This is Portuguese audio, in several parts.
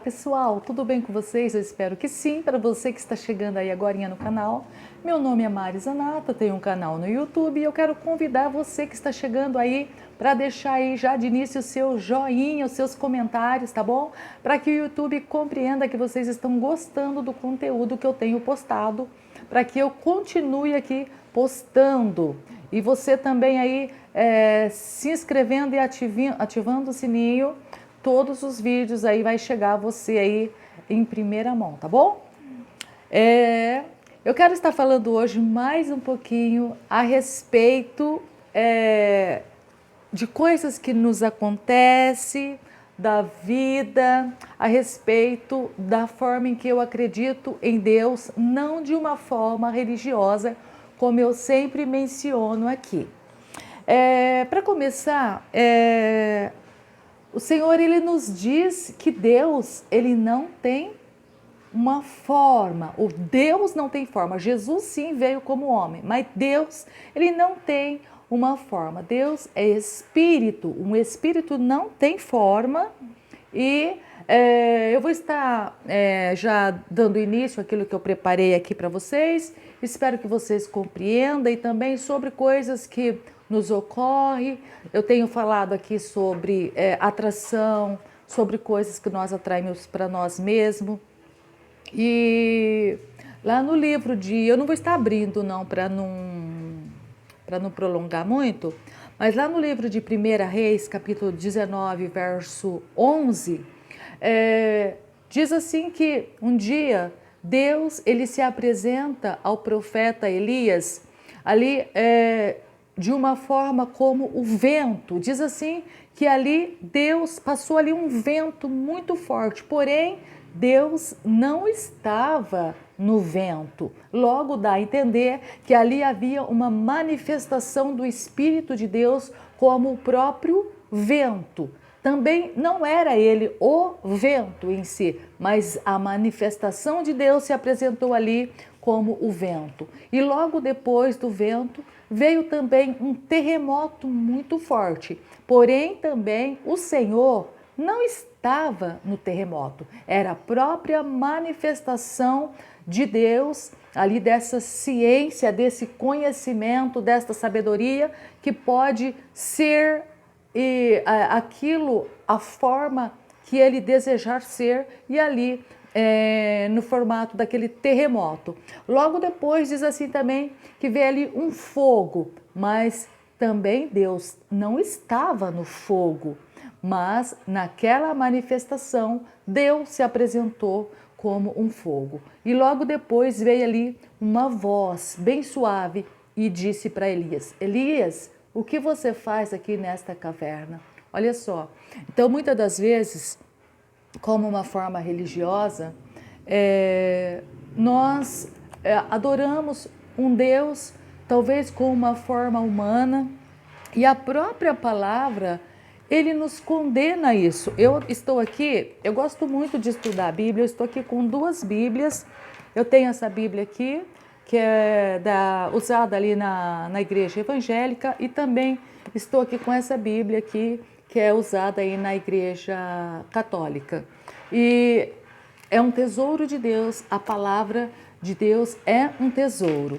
pessoal, tudo bem com vocês? Eu espero que sim. Para você que está chegando aí agorinha no canal, meu nome é Mari Zanata, tenho um canal no YouTube e eu quero convidar você que está chegando aí para deixar aí já de início o seu joinha, os seus comentários, tá bom? Para que o YouTube compreenda que vocês estão gostando do conteúdo que eu tenho postado, para que eu continue aqui postando. E você também aí se inscrevendo e ativando o sininho. Todos os vídeos aí vai chegar a você aí em primeira mão, tá bom? Eu quero estar falando hoje mais um pouquinho a respeito de coisas que nos acontecem, da vida, a respeito da forma em que eu acredito em Deus, não de uma forma religiosa, como eu sempre menciono aqui. Para começar, o Senhor, Ele nos diz que Deus, Ele não tem uma forma. O Deus não tem forma. Jesus sim veio como homem, mas Deus, Ele não tem uma forma. Deus é espírito. Um espírito não tem forma. E eu vou estar já dando início àquilo que eu preparei aqui para vocês. Espero que vocês compreendam e também sobre coisas que nos ocorre. Eu tenho falado aqui sobre atração, sobre coisas que nós atraímos para nós mesmos. E lá no livro eu não vou estar abrindo não, para não prolongar muito, mas lá no livro de 1 Reis, capítulo 19, verso 11, diz assim que um dia Deus ele se apresenta ao profeta Elias ali de uma forma como o vento. Diz assim que ali Deus passou ali um vento muito forte, porém Deus não estava no vento. Logo dá a entender que ali havia uma manifestação do Espírito de Deus como o próprio vento. Também não era ele o vento em si, mas a manifestação de Deus se apresentou ali como o vento. E logo depois do vento veio também um terremoto muito forte. Porém também o Senhor não estava no terremoto. Era a própria manifestação de Deus, ali dessa ciência, desse conhecimento, desta sabedoria que pode ser aquilo, a forma que ele desejar ser, e ali no formato daquele terremoto. Logo depois diz assim também que veio ali um fogo, mas também Deus não estava no fogo, mas naquela manifestação Deus se apresentou como um fogo. E logo depois veio ali uma voz bem suave e disse para Elias: Elias, o que você faz aqui nesta caverna? Olha só, então muitas das vezes, como uma forma religiosa, nós adoramos um Deus talvez com uma forma humana, e a própria palavra, ele nos condena a isso. Eu estou aqui, eu gosto muito de estudar a Bíblia, eu estou aqui com 2 Bíblias. Eu tenho essa Bíblia aqui, que é usada ali na igreja evangélica, e também estou aqui com essa Bíblia aqui, que é usada aí na igreja católica. E é um tesouro de Deus, a palavra de Deus é um tesouro.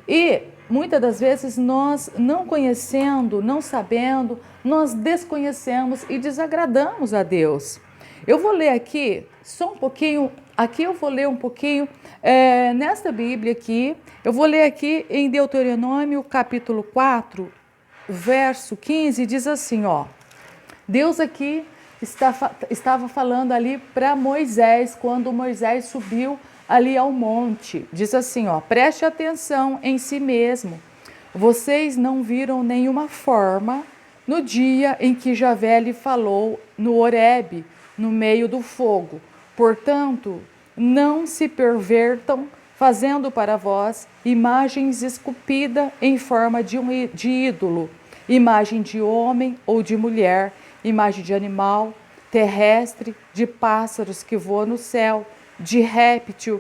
E muitas das vezes nós não conhecendo, não sabendo, nós desconhecemos e desagradamos a Deus. Eu vou ler aqui só um pouquinho, aqui eu vou ler um pouquinho nesta Bíblia aqui, eu vou ler aqui em Deuteronômio capítulo 4, verso 15, diz assim, ó, Deus aqui estava falando ali para Moisés, quando Moisés subiu ali ao monte. Diz assim, ó, preste atenção em si mesmo. Vocês não viram nenhuma forma no dia em que Javé lhe falou no Horebe, no meio do fogo. Portanto, não se pervertam fazendo para vós imagens esculpidas em forma de ídolo, imagem de homem ou de mulher, imagem de animal terrestre, de pássaros que voam no céu, de réptil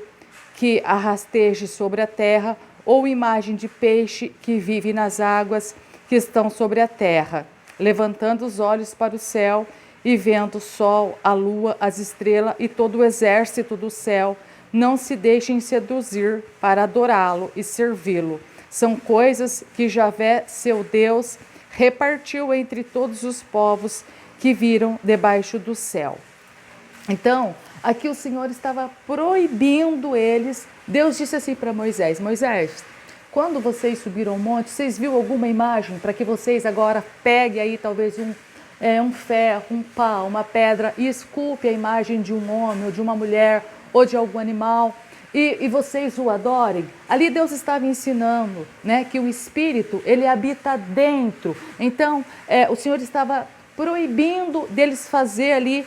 que arrasteje sobre a terra, ou imagem de peixe que vive nas águas que estão sobre a terra, levantando os olhos para o céu e vendo o sol, a lua, as estrelas e todo o exército do céu, não se deixem seduzir para adorá-lo e servi-lo. São coisas que Javé, seu Deus, repartiu entre todos os povos que viram debaixo do céu. Então, aqui o Senhor estava proibindo eles. Deus disse assim para Moisés: Moisés, quando vocês subiram ao monte, vocês viram alguma imagem para que vocês agora peguem aí talvez um ferro, um pau, uma pedra e esculpe a imagem de um homem ou de uma mulher ou de algum animal e vocês o adorem? Ali Deus estava ensinando, né, que o Espírito, ele habita dentro. Então, o Senhor estava proibindo deles fazer ali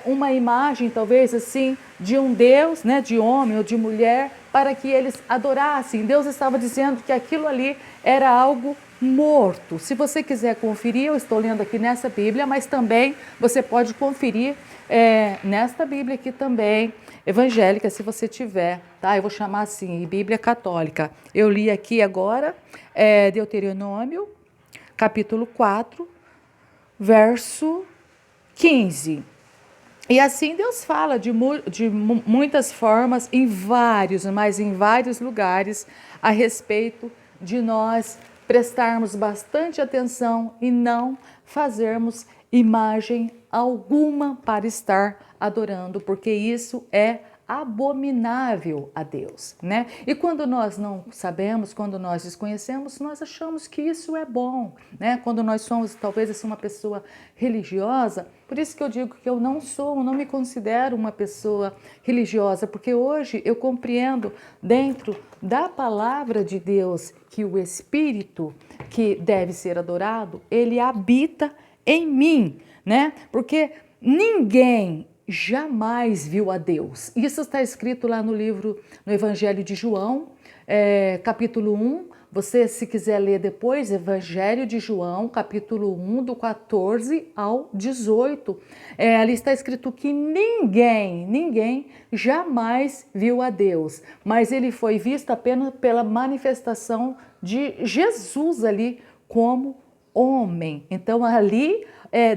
uma imagem, talvez assim, de um Deus, né, de homem ou de mulher, para que eles adorassem. Deus estava dizendo que aquilo ali era algo morto. Se você quiser conferir, eu estou lendo aqui nessa Bíblia, mas também você pode conferir nesta Bíblia aqui também, evangélica, se você tiver, tá? Eu vou chamar assim, Bíblia católica. Eu li aqui agora, Deuteronômio, capítulo 4, verso 15. E assim Deus fala de muitas formas, em vários lugares, a respeito de nós prestarmos bastante atenção e não fazermos imagem alguma para estar adorando, porque isso é abominável a Deus, né? E quando nós não sabemos, quando nós desconhecemos, nós achamos que isso é bom, né? Quando nós somos talvez assim uma pessoa religiosa, por isso que eu digo que eu não me considero uma pessoa religiosa, porque hoje eu compreendo dentro da palavra de Deus que o Espírito que deve ser adorado, ele habita em mim, né? Porque ninguém jamais viu a Deus. Isso está escrito lá no Evangelho de João, capítulo 1. Você, se quiser ler depois, Evangelho de João, capítulo 1, do 14 ao 18. Ali está escrito que ninguém jamais viu a Deus, mas ele foi visto apenas pela manifestação de Jesus ali como homem. Então ali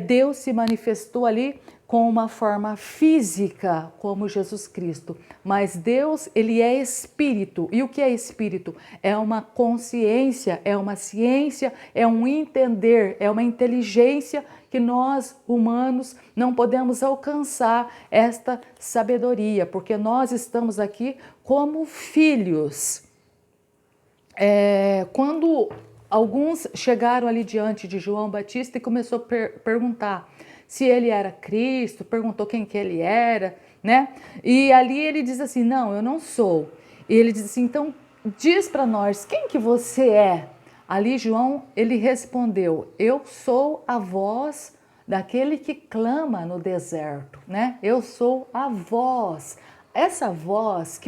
Deus se manifestou ali com uma forma física, como Jesus Cristo. Mas Deus, ele é espírito. E o que é espírito? É uma consciência, é uma ciência, é um entender, é uma inteligência que nós, humanos, não podemos alcançar esta sabedoria, porque nós estamos aqui como filhos. Quando alguns chegaram ali diante de João Batista e começou a perguntar se ele era Cristo, perguntou quem que ele era, né? E ali ele diz assim, não, eu não sou. E ele diz assim, então diz para nós, quem que você é? Ali João, ele respondeu, eu sou a voz daquele que clama no deserto, né? Eu sou a voz. Essa voz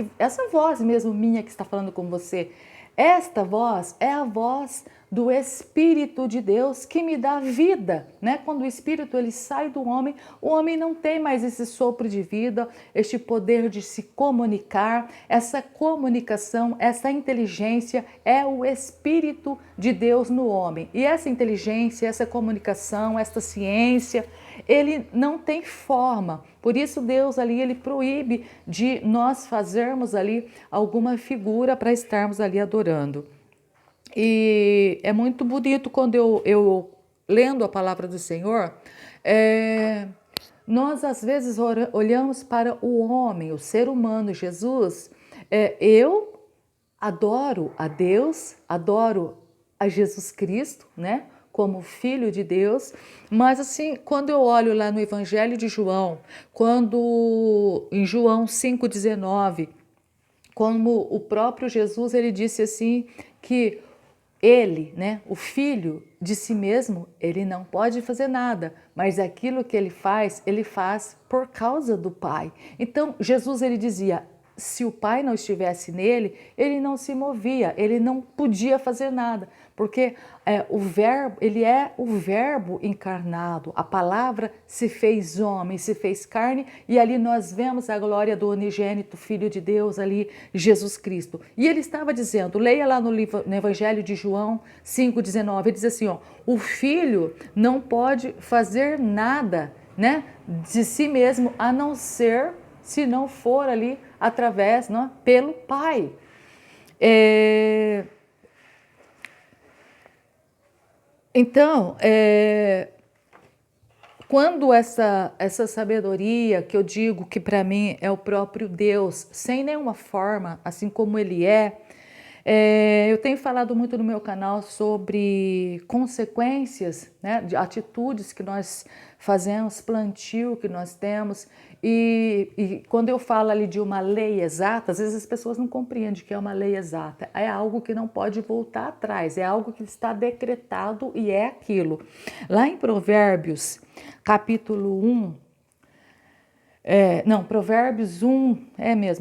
mesmo minha que está falando com você, esta voz é a voz do Espírito de Deus que me dá vida, né? Quando o Espírito ele sai do homem, o homem não tem mais esse sopro de vida, este poder de se comunicar, essa comunicação, essa inteligência é o Espírito de Deus no homem. E essa inteligência, essa comunicação, essa ciência, ele não tem forma. Por isso Deus ali, ele proíbe de nós fazermos ali alguma figura para estarmos ali adorando. E é muito bonito quando eu lendo a palavra do Senhor, nós às vezes olhamos para o homem, o ser humano, Jesus. Eu adoro a Deus, adoro a Jesus Cristo, né? Como Filho de Deus, mas assim, quando eu olho lá no Evangelho de João, quando em João 5,19, como o próprio Jesus, ele disse assim, que ele, né, o Filho de si mesmo, ele não pode fazer nada, mas aquilo que ele faz por causa do Pai. Então, Jesus, ele dizia, se o Pai não estivesse nele, ele não se movia, ele não podia fazer nada, porque o Verbo, ele é o Verbo encarnado, a palavra se fez homem, se fez carne, e ali nós vemos a glória do unigênito Filho de Deus ali, Jesus Cristo. E ele estava dizendo, leia lá no Evangelho de João 5,19, ele diz assim, ó, o Filho não pode fazer nada né, de si mesmo, a não ser, se não for ali através, não, pelo Pai. Então, quando essa sabedoria, que eu digo que para mim é o próprio Deus, sem nenhuma forma, assim como Ele eu tenho falado muito no meu canal sobre consequências, né, de atitudes que nós fazemos, plantio que nós temos, e quando eu falo ali de uma lei exata, às vezes as pessoas não compreendem que é uma lei exata, é algo que não pode voltar atrás, é algo que está decretado e é aquilo. Lá em Provérbios, capítulo 1, Provérbios 1,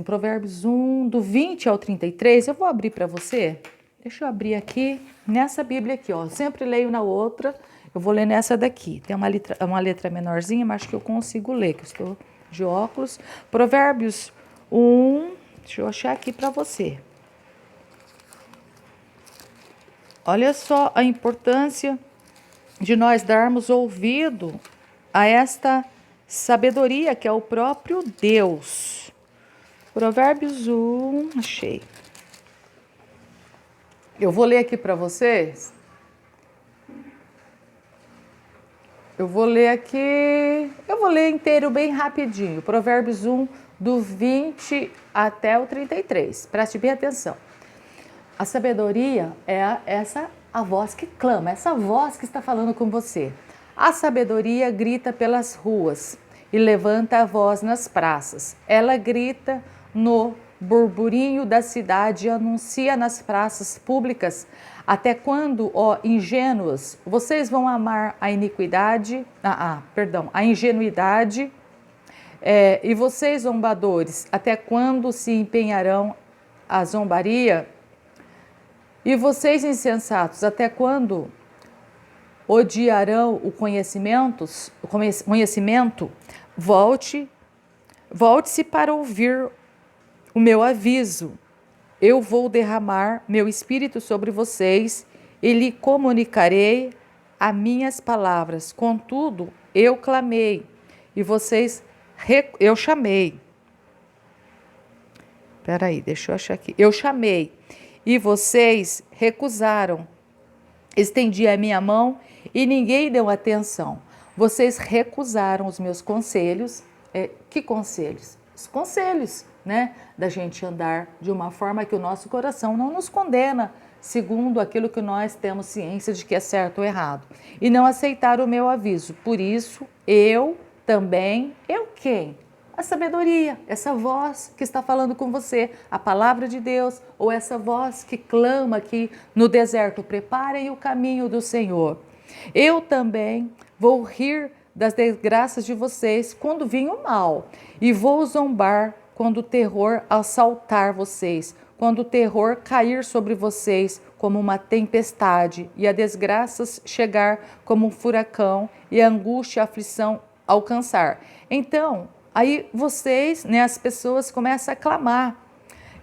Provérbios 1, do 20 ao 33, eu vou abrir para você. Deixa eu abrir aqui, nessa Bíblia aqui, ó. Eu sempre leio na outra, eu vou ler nessa daqui. Tem uma letra menorzinha, mas acho que eu consigo ler, que eu estou de óculos. Provérbios 1, deixa eu achar aqui para você. Olha só a importância de nós darmos ouvido a esta sabedoria que é o próprio Deus. Provérbios 1, achei. Eu vou ler aqui para vocês. Eu vou ler inteiro bem rapidinho. Provérbios 1, do 20 até o 33. Preste bem atenção. A sabedoria é a voz que clama, essa voz que está falando com você. A sabedoria grita pelas ruas e levanta a voz nas praças. Ela grita no burburinho da cidade e anuncia nas praças públicas. Até quando, ó ingênuos, vocês vão amar a iniquidade, a ingenuidade, e vocês zombadores, até quando se empenharão a zombaria? E vocês insensatos, até quando odiarão o conhecimento? Volte-se para ouvir o meu aviso. Eu vou derramar meu espírito sobre vocês e lhe comunicarei as minhas palavras. Contudo, eu clamei e eu chamei. Peraí, deixa eu achar aqui. Eu chamei e vocês recusaram. Estendi a minha mão e ninguém deu atenção. Vocês recusaram os meus conselhos. Que conselhos? Os conselhos, né? Da gente andar de uma forma que o nosso coração não nos condena, segundo aquilo que nós temos ciência de que é certo ou errado. E não aceitaram o meu aviso. Por isso, eu quem? A sabedoria, essa voz que está falando com você, a palavra de Deus, ou essa voz que clama aqui no deserto, preparem o caminho do Senhor. Eu também vou rir das desgraças de vocês quando vir o mal, e vou zombar quando o terror assaltar vocês, quando o terror cair sobre vocês como uma tempestade, e a desgraça chegar como um furacão, e a angústia e a aflição alcançar. Então, aí vocês, né, as pessoas começam a clamar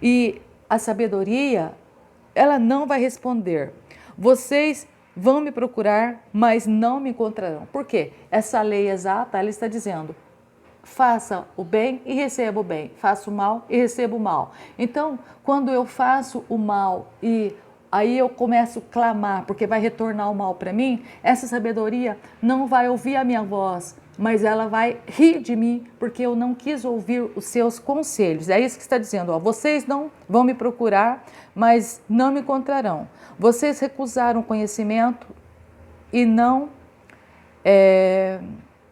e a sabedoria, ela não vai responder. Vocês vão me procurar, mas não me encontrarão. Por quê? Essa lei exata, ela está dizendo, faça o bem e receba o bem, faça o mal e receba o mal. Então, quando eu faço o mal e aí eu começo a clamar, porque vai retornar o mal para mim, essa sabedoria não vai ouvir a minha voz, mas ela vai rir de mim, porque eu não quis ouvir os seus conselhos. É isso que está dizendo, ó, vocês não vão me procurar, mas não me encontrarão. Vocês recusaram o conhecimento e não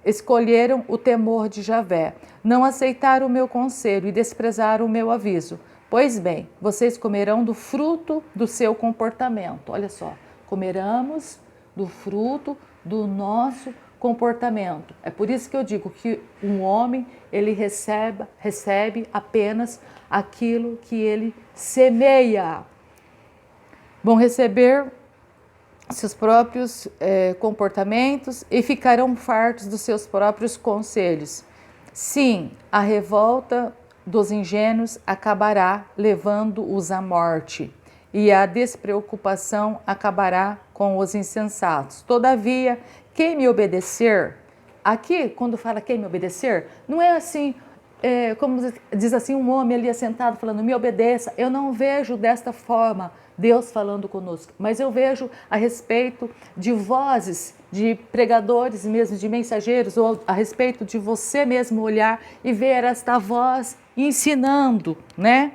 escolheram o temor de Javé. Não aceitaram o meu conselho e desprezaram o meu aviso. Pois bem, vocês comerão do fruto do seu comportamento. Olha só, comeremos do fruto do nosso comportamento. É por isso que eu digo que um homem, ele recebe apenas aquilo que ele semeia. Vão receber seus próprios comportamentos e ficarão fartos dos seus próprios conselhos. Sim, a revolta dos ingênuos acabará levando-os à morte, e a despreocupação acabará com os insensatos. Todavia, quem me obedecer aqui, quando fala quem me obedecer, não é assim, como diz assim, um homem ali sentado falando, me obedeça. Eu não vejo desta forma Deus falando conosco, mas eu vejo a respeito de vozes, de pregadores mesmo, de mensageiros, ou a respeito de você mesmo olhar e ver esta voz ensinando, né?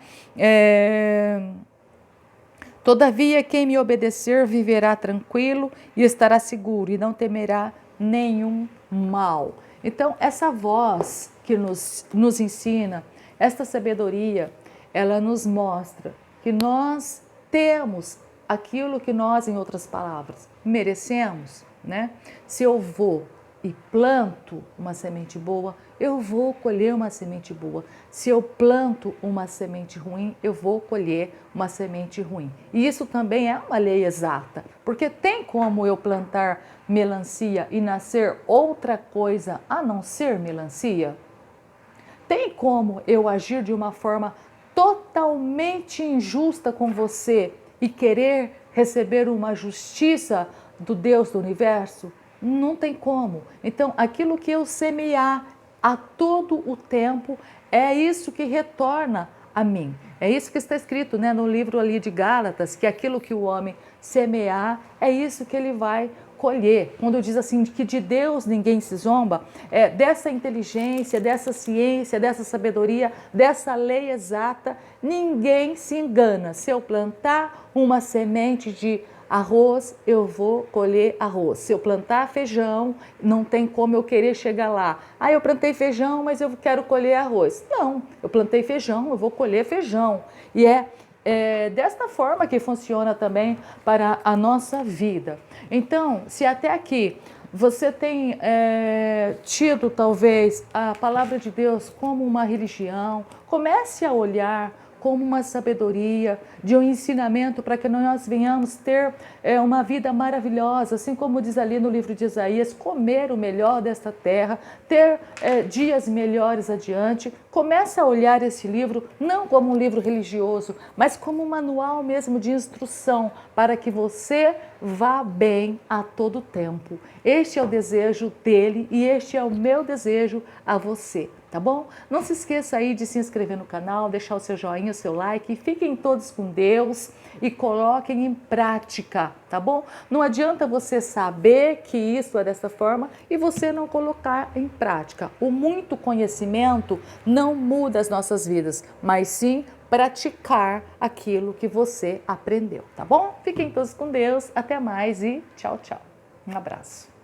Todavia, quem me obedecer viverá tranquilo e estará seguro e não temerá nenhum mal. Então, essa voz que nos ensina, esta sabedoria, ela nos mostra que nós temos aquilo que nós, em outras palavras, merecemos, né? Se eu vou e planto uma semente boa, eu vou colher uma semente boa. Se eu planto uma semente ruim, eu vou colher uma semente ruim. E isso também é uma lei exata, porque tem como eu plantar melancia e nascer outra coisa a não ser melancia? Tem como eu agir de uma forma totalmente injusta com você e querer receber uma justiça do Deus do universo? Não tem como. Então, aquilo que eu semear a todo o tempo, é isso que retorna a mim. É isso que está escrito, né, no livro ali de Gálatas, que aquilo que o homem semear, é isso que ele vai colher. Quando diz assim, que de Deus ninguém se zomba, dessa inteligência, dessa ciência, dessa sabedoria, dessa lei exata, ninguém se engana. Se eu plantar uma semente de arroz, eu vou colher arroz. Se eu plantar feijão, não tem como eu querer chegar lá. Ah, eu plantei feijão, mas eu quero colher arroz. Não, eu plantei feijão, eu vou colher feijão. E é desta forma que funciona também para a nossa vida. Então, se até aqui você tem tido talvez a palavra de Deus como uma religião, comece a olhar como uma sabedoria, de um ensinamento para que nós venhamos ter uma vida maravilhosa, assim como diz ali no livro de Isaías, comer o melhor desta terra, ter dias melhores adiante. Comece a olhar esse livro não como um livro religioso, mas como um manual mesmo de instrução para que você vá bem a todo tempo. Este é o desejo dele e este é o meu desejo a você. Tá bom? Não se esqueça aí de se inscrever no canal, deixar o seu joinha, o seu like. Fiquem todos com Deus e coloquem em prática, tá bom? Não adianta você saber que isso é dessa forma e você não colocar em prática. O muito conhecimento não muda as nossas vidas, mas sim praticar aquilo que você aprendeu, tá bom? Fiquem todos com Deus, até mais e tchau, tchau. Um abraço.